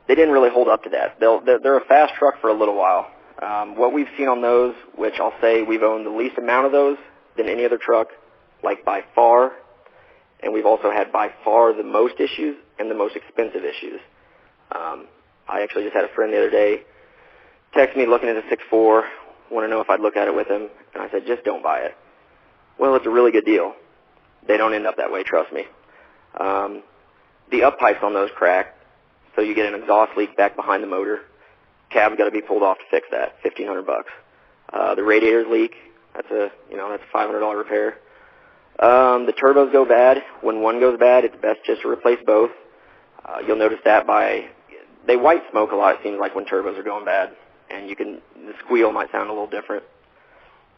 they didn't really hold up to that. They're a fast truck for a little while. What we've seen on those, which I'll say we've owned the least amount of those than any other truck, like by far, and we've also had by far the most issues and the most expensive issues. I actually just had a friend the other day text me looking at a 6.4, want to know if I'd look at it with him, and I said, just don't buy it. Well, it's a really good deal. They don't end up that way, trust me. The up pipes on those crack, So you get an exhaust leak back behind the motor. Cab's got to be pulled off to fix that, $1,500. The radiators leak. That's a $500 repair. The turbos go bad. When one goes bad, it's best just to replace both. You'll notice that they white smoke a lot, it seems like, when turbos are going bad, and the squeal might sound a little different.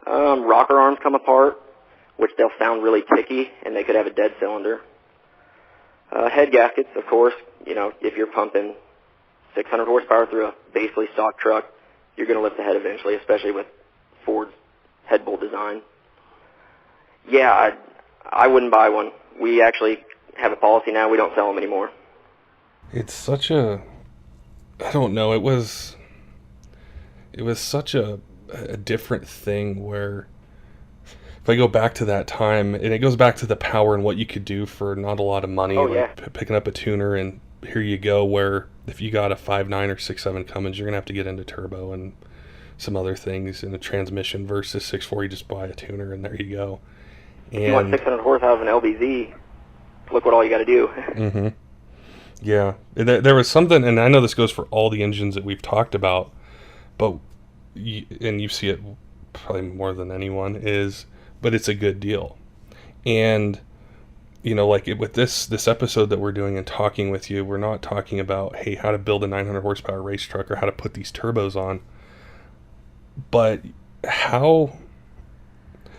Rocker arms come apart, which they'll sound really ticky, and they could have a dead cylinder. Head gaskets, of course, if you're pumping 600 horsepower through a basically stock truck, you're going to lift the head eventually, especially with Ford's head bolt design. Yeah, I wouldn't buy one. We actually have a policy now. We don't sell them anymore. It's such I don't know, it was such a different thing where, if I go back to that time, and it goes back to the power and what you could do for not a lot of money, picking up a tuner, and here you go, where if you got a 5.9 or 6.7 Cummins, you're going to have to get into turbo and some other things in the transmission, versus 6.4, you just buy a tuner and there you go. And if you want 600 horse out of an LBZ, look what all you got to do. Mm-hmm. Yeah. There was something, and I know this goes for all the engines that we've talked about, but and you see it probably more than anyone, but it's a good deal. And like with this episode that we're doing and talking with you, we're not talking about, hey, how to build a 900 horsepower race truck or how to put these turbos on, but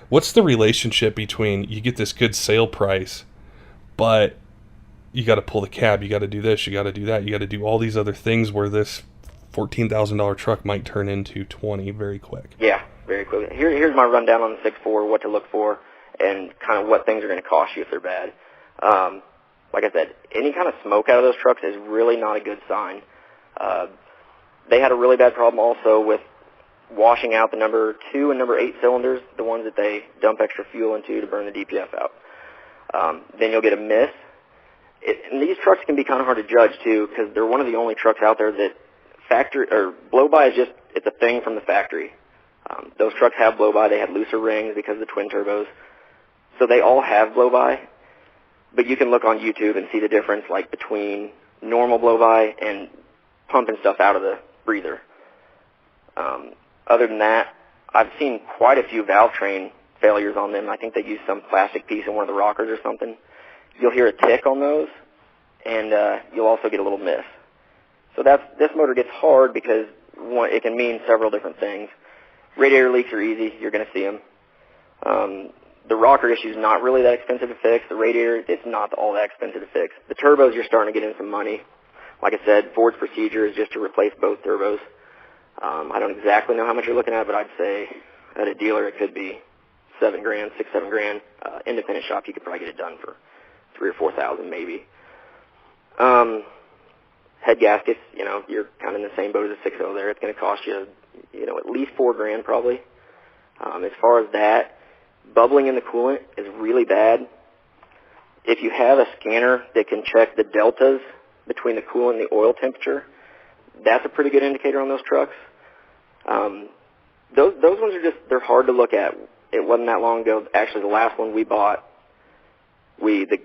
what's the relationship between you get this good sale price, but you got to pull the cab, you got to do this, you got to do that, you got to do all these other things, where this $14,000 truck might turn into 20 very quick. Yeah, very quick. Here's my rundown on the 6.4, what to look for, and kind of what things are going to cost you if they're bad. Like I said, any kind of smoke out of those trucks is really not a good sign. They had a really bad problem also with washing out the number 2 and number 8 cylinders, the ones that they dump extra fuel into to burn the DPF out. Then you'll get a miss. And these trucks can be kind of hard to judge, too, because they're one of the only trucks out there that blow-by is it's a thing from the factory. Those trucks have blow-by. They have looser rings because of the twin turbos. So they all have blow-by, but you can look on YouTube and see the difference, like, between normal blow-by and pumping stuff out of the breather. Other than that, I've seen quite a few valve train failures on them. I think they used some plastic piece in one of the rockers or something. You'll hear a tick on those, and you'll also get a little miss. So this motor gets hard because it can mean several different things. Radiator leaks are easy. You're going to see them. The rocker issue is not really that expensive to fix. The radiator, it's not all that expensive to fix. The turbos, you're starting to get in some money. Like I said, Ford's procedure is just to replace both turbos. I don't exactly know how much you're looking at, but I'd say at a dealer it could be $7,000, $6,000, $7,000. Independent shop, you could probably get it done for $3,000 or $4,000 maybe. Head gaskets, you're kind of in the same boat as a 6.0 there. It's going to cost you, at least $4,000 probably. As far as that, bubbling in the coolant is really bad. If you have a scanner that can check the deltas between the coolant and the oil temperature, that's a pretty good indicator on those trucks. Those ones they're hard to look at. It wasn't that long ago. Actually, the last one we bought, the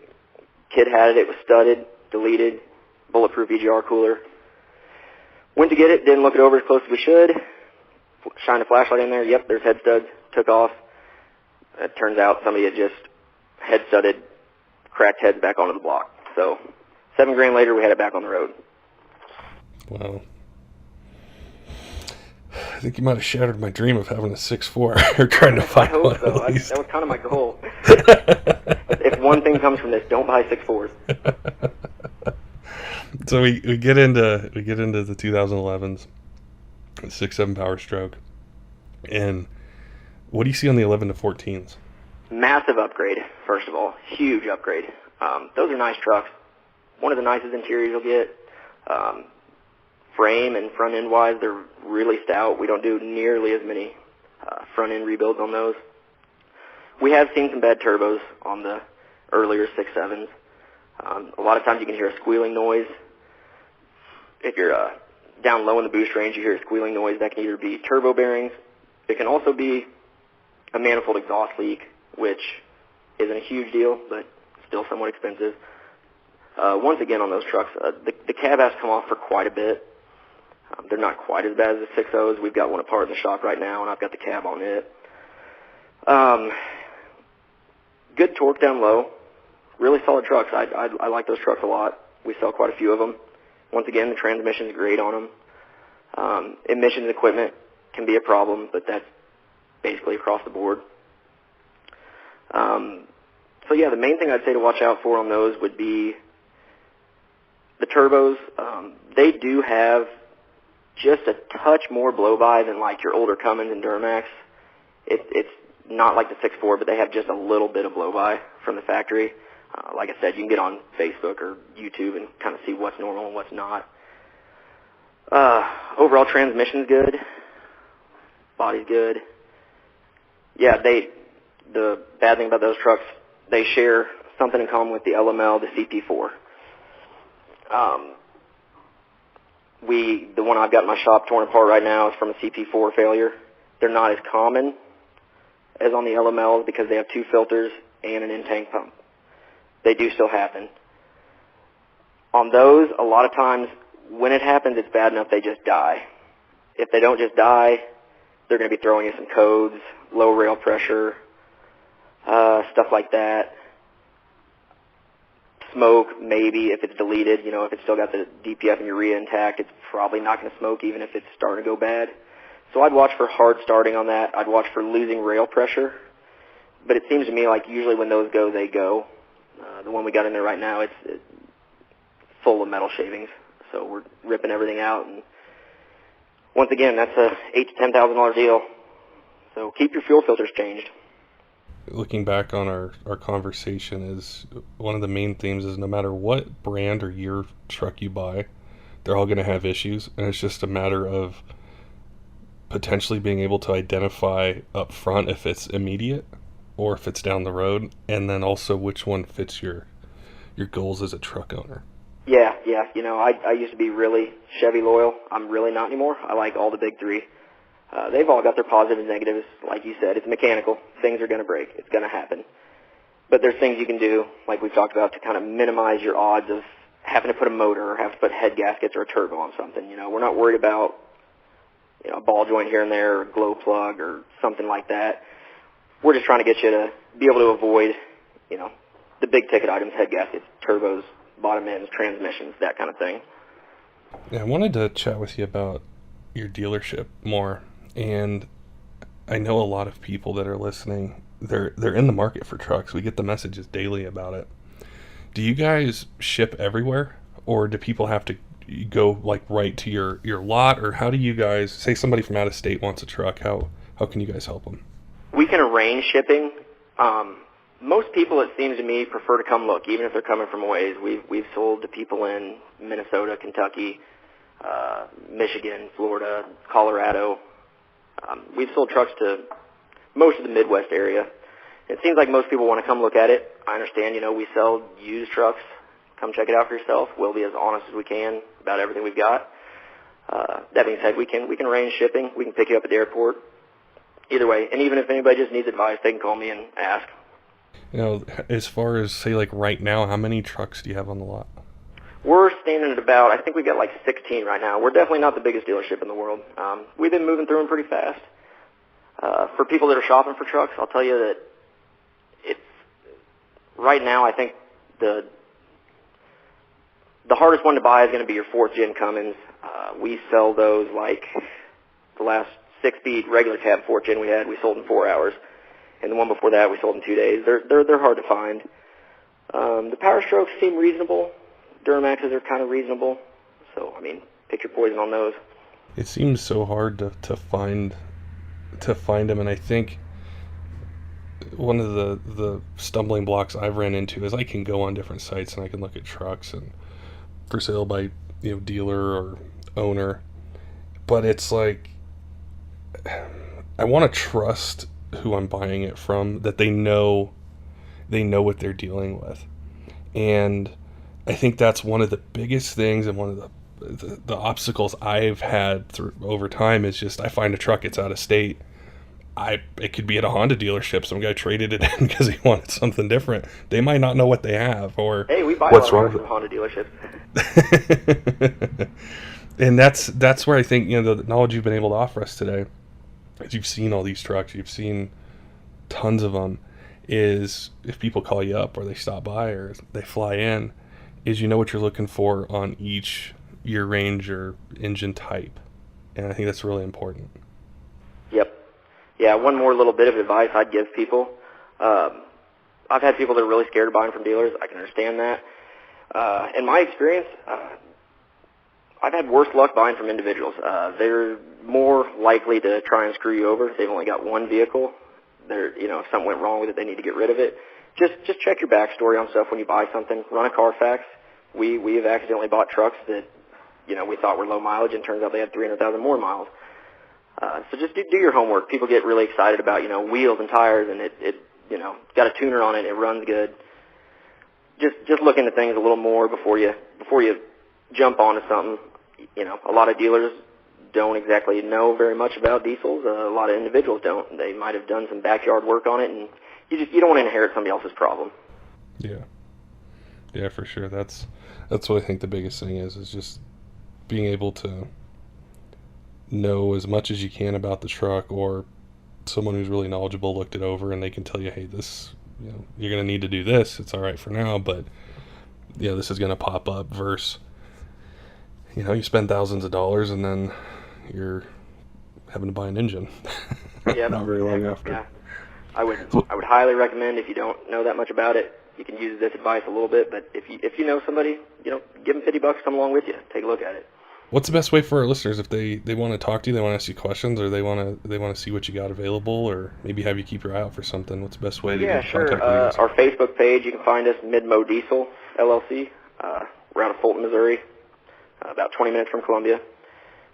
kid had it. It was studded, deleted, bulletproof EGR cooler. Went to get it, didn't look it over as close as we should. Shined a flashlight in there. Yep, there's head studs. Took off. It turns out somebody had just head studded, cracked heads back onto the block. So $7,000 later, we had it back on the road. Wow. I think you might have shattered my dream of having a 6.4 or trying to find one. I hope so. That was kind of my goal. If one thing comes from this, don't buy 6.4s. So we get into the 2011s, 6.7 Power Stroke, and what do you see on the 11 to 14s? Massive upgrade, first of all. Huge upgrade. Those are nice trucks. One of the nicest interiors you'll get. Frame and front end wise, they're really stout. We don't do nearly as many front end rebuilds on those. We have seen some bad turbos on the earlier 6.7s. A lot of times you can hear a squealing noise. If you're down low in the boost range, you hear a squealing noise. That can either be turbo bearings. It can also be a manifold exhaust leak, which isn't a huge deal, but still somewhat expensive. Once again, on those trucks, the cab has come off for quite a bit. They're not quite as bad as the 6.0s. We've got one apart in the shop right now, and I've got the cab on it. Good torque down low. Really solid trucks. I like those trucks a lot. We sell quite a few of them. Once again, the transmission's great on them. Emissions equipment can be a problem, but that's basically across the board. So yeah, the main thing I'd say to watch out for on those would be the turbos. They do have just a touch more blow-by than like your older Cummins and Duramax. It's not like the 6.4, but they have just a little bit of blow-by from the factory. Like I said, you can get on Facebook or YouTube and kind of see what's normal and what's not. Overall transmission's good. Body's good. Yeah, the bad thing about those trucks, they share something in common with the LML, the CP4. The one I've got in my shop torn apart right now is from a CP4 failure. They're not as common as on the LMLs because they have two filters and an in-tank pump. They do still happen. On those, a lot of times when it happens, it's bad enough they just die. If they don't just die, they're going to be throwing you some codes, low rail pressure, stuff like that. Smoke, maybe, if it's deleted. You know, if it's still got the DPF and urea intact, it's probably not going to smoke even if it's starting to go bad. So I'd watch for hard starting on that. I'd watch for losing rail pressure. But it seems to me like usually when those go, they go. The one we got in there right now, it's full of metal shavings. So we're ripping everything out. And once again, that's a $8,000 to $10,000 deal. So keep your fuel filters changed. Looking back on our conversation, is one of the main themes is no matter what brand or year truck you buy, they're all going to have issues, and it's just a matter of potentially being able to identify up front if it's immediate or if it's down the road, and then also which one fits your goals as a truck owner. Yeah. You know, I used to be really Chevy loyal. I'm really not anymore. I like all the big three. They've all got their positives and negatives. Like you said, it's mechanical. Things are going to break. It's going to happen. But there's things you can do, like we've talked about, to kind of minimize your odds of having to put a motor or have to put head gaskets or a turbo on something. You know, we're not worried about, you know, a ball joint here and there or a glow plug or something like that. We're just trying to get you to be able to avoid, you know, the big ticket items, head gaskets, turbos, bottom ends, transmissions, that kind of thing. Yeah, I wanted to chat with you about your dealership more. And I know a lot of people that are listening, they're in the market for trucks. We get the messages daily about it. Do you guys ship everywhere, or do people have to go like right to your lot, or how do you guys, say somebody from out of state wants a truck, how can you guys help them? We can arrange shipping. Most people, it seems to me, prefer to come look, even if they're coming from a ways. We've sold to people in Minnesota, Kentucky, Michigan, Florida, Colorado. We've sold trucks to most of the Midwest area. It seems like most people want to come look at it. I understand, you know, we sell used trucks. Come check it out for yourself. We'll be as honest as we can about everything we've got. That being said, we can arrange shipping. We can pick you up at the airport. Either way, and even if anybody just needs advice, they can call me and ask. You know, as far as, say, like right now, how many trucks do you have on the lot? We're standing at about, I think we've got like 16 right now. We're definitely not the biggest dealership in the world. We've been moving through them pretty fast. For people that are shopping for trucks, I'll tell you that it's, right now, I think the hardest one to buy is going to be your 4th gen Cummins. We sell those like the last 6-speed regular cab 4th gen we sold in 4 hours. And the one before that we sold in 2 days. They're hard to find. The Power Strokes seem reasonable. Duramaxes are kind of reasonable. So, I mean, pick your poison on those. It seems so hard to find them, and I think one of the stumbling blocks I've ran into is I can go on different sites and I can look at trucks and for sale by, you know, dealer or owner, but it's like I want to trust who I'm buying it from, that they know what they're dealing with. And I think that's one of the biggest things, and one of the obstacles I've had over time is just I find a truck, it's out of state, it could be at a Honda dealership. Some guy traded it in because he wanted something different. They might not know what they have, or Hey, we buy what's a lot wrong of with from Honda dealerships. it. And that's where I think, you know, the knowledge you've been able to offer us today, is you've seen all these trucks, you've seen tons of them, is if people call you up or they stop by or they fly in, is you know what you're looking for on each year range or engine type. And I think that's really important. Yep. Yeah, one more little bit of advice I'd give people. I've had people that are really scared of buying from dealers. I can understand that. In my experience, I've had worse luck buying from individuals. They're more likely to try and screw you over if they've only got one vehicle. If something went wrong with it, they need to get rid of it. Just check your backstory on stuff when you buy something. Run a Carfax. We have accidentally bought trucks that, we thought were low mileage, and turns out they had 300,000 more miles. So just do your homework. People get really excited about, wheels and tires, and it got a tuner on it, and it runs good. Just look into things a little more before you jump onto something. A lot of dealers don't exactly know very much about diesels. A lot of individuals don't. They might have done some backyard work on it, and you don't want to inherit somebody else's problem. Yeah, for sure. That's what I think the biggest thing is just being able to know as much as you can about the truck, or someone who's really knowledgeable looked it over and they can tell you, hey, this, you're going to need to do this. It's all right for now, but this is going to pop up, versus you spend thousands of dollars and then you're having to buy an engine. Yeah, not very long after. Yeah, I would highly recommend, if you don't know that much about it, you can use this advice a little bit. But if you know somebody, give them $50, come along with you, take a look at it. What's the best way for our listeners if they want to talk to you, they want to ask you questions, or they want to see what you got available, or maybe have you keep your eye out for something? What's the best way to get in contact with you guys? Our Facebook page, you can find us, Midmo Diesel LLC. We're out of Fulton, Missouri, about 20 minutes from Columbia.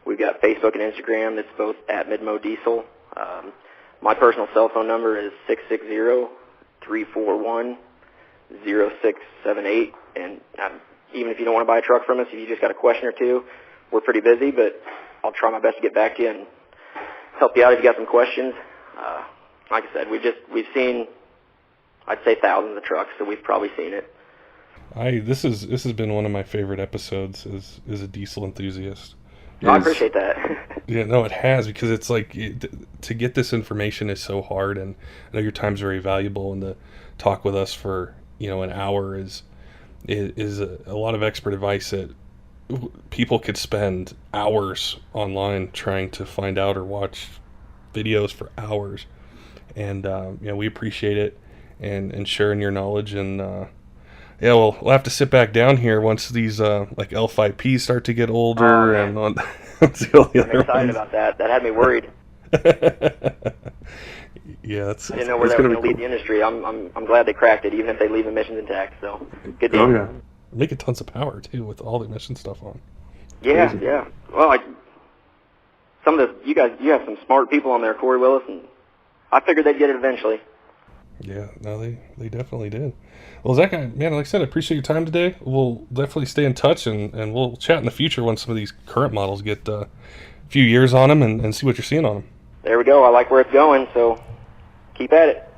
We've got Facebook and Instagram. It's both at Midmo Diesel. My personal cell phone number is 660-341-0678. And even if you don't want to buy a truck from us, if you just got a question or two, we're pretty busy, but I'll try my best to get back to you and help you out if you got some questions. Like I said, we've seen, I'd say, thousands of trucks, so we've probably seen it. This has been one of my favorite episodes as a diesel enthusiast. I appreciate that. Yeah, no, it has, because it's like to get this information is so hard, and I know your time's very valuable, and to talk with us for an hour is a lot of expert advice that people could spend hours online trying to find out, or watch videos for hours. And we appreciate it and sharing your knowledge. And we'll have to sit back down here once these like L5Ps start to get older, and on see all the other I'm excited about that. That had me worried. Yeah, I didn't know where that was going to lead the industry. I'm glad they cracked it, even if they leave emissions intact. So good deal. Oh yeah, making tons of power too with all the emission stuff on. Yeah, crazy. Yeah. Well, you have some smart people on there, Corey Willis, and I figured they'd get it eventually. Yeah, no, they definitely did. Well, Zach, man, like I said, I appreciate your time today. We'll definitely stay in touch, and we'll chat in the future when some of these current models get a few years on them, and see what you're seeing on them. There we go. I like where it's going, so keep at it.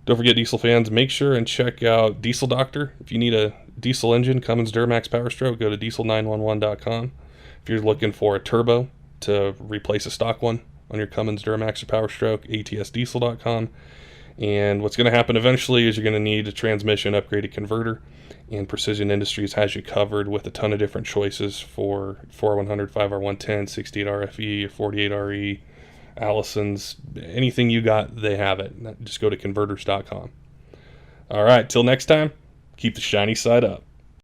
Don't forget, diesel fans, make sure and check out Diesel Doctor. If you need a diesel engine, Cummins Duramax Power Stroke, go to diesel911.com. If you're looking for a turbo to replace a stock one on your Cummins Duramax or Power Stroke, atsdiesel.com. And what's going to happen eventually is you're going to need a transmission upgraded converter, and Precision Industries has you covered with a ton of different choices for 4100, 5R110, 68 RFE, or 48 RE, Allison's, anything you got, they have it. Just go to converters.com. All right, till next time, keep the shiny side up.